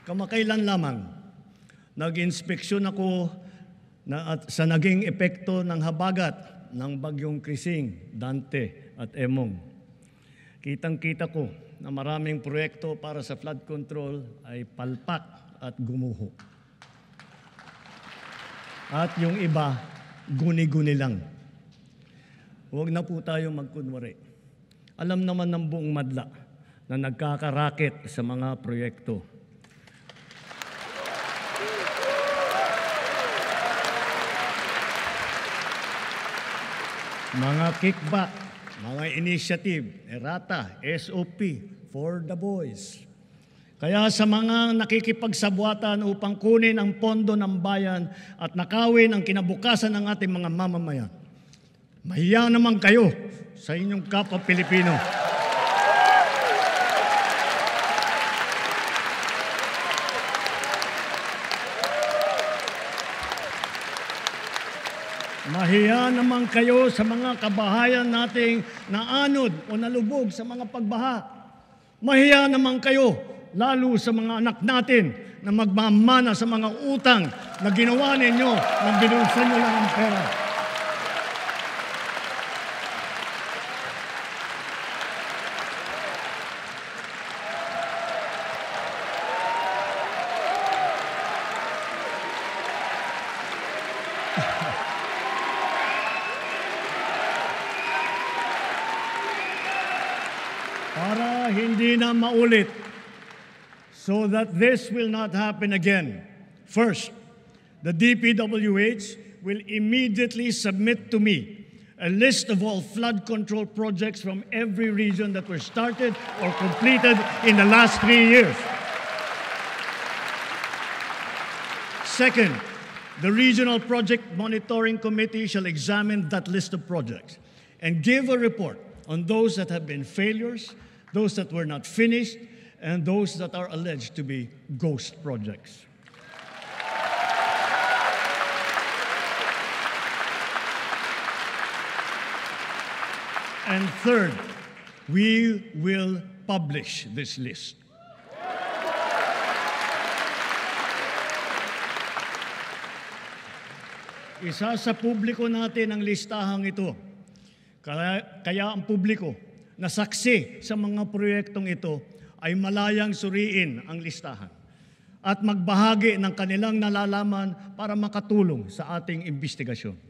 Kamakailan lamang, nag-inspeksyon ako sa naging epekto ng habagat ng bagyong Krising, Dante at Emong. Kitang-kita ko na maraming proyekto para sa flood control ay palpak at gumuho. At yung iba, guni-guni lang. Huwag na po tayo magkunwari. Alam naman ng buong madla na nagkakaraket sa mga proyekto. Mga kickback, mga initiative, errata, SOP, for the boys. Kaya sa mga nakikipagsabwatan upang kunin ang pondo ng bayan at nakawin ang kinabukasan ng ating mga mamamayan, mahiya naman kayo sa inyong kapwa Pilipino. Mahiya naman kayo sa mga kabahayan nating naanod o nalubog sa mga pagbaha. Mahiya naman kayo, lalo sa mga anak natin na magmamana sa mga utang na ginawa ninyo na binulsan nyo lang ang pera. Para hindi na maulit, so that this will not happen again. First, the DPWH will immediately submit to me a list of all flood control projects from every region that were started or completed in the last 3 years. Second, the Regional Project Monitoring Committee shall examine that list of projects and give a report on those that have been failures, those that were not finished, and those that are alleged to be ghost projects. And third, we will publish this list. Isa sa publiko natin ang listahang ito. Kaya ang publiko na saksi sa mga proyektong ito ay malayang suriin ang listahan at magbahagi ng kanilang nalalaman para makatulong sa ating investigasyon.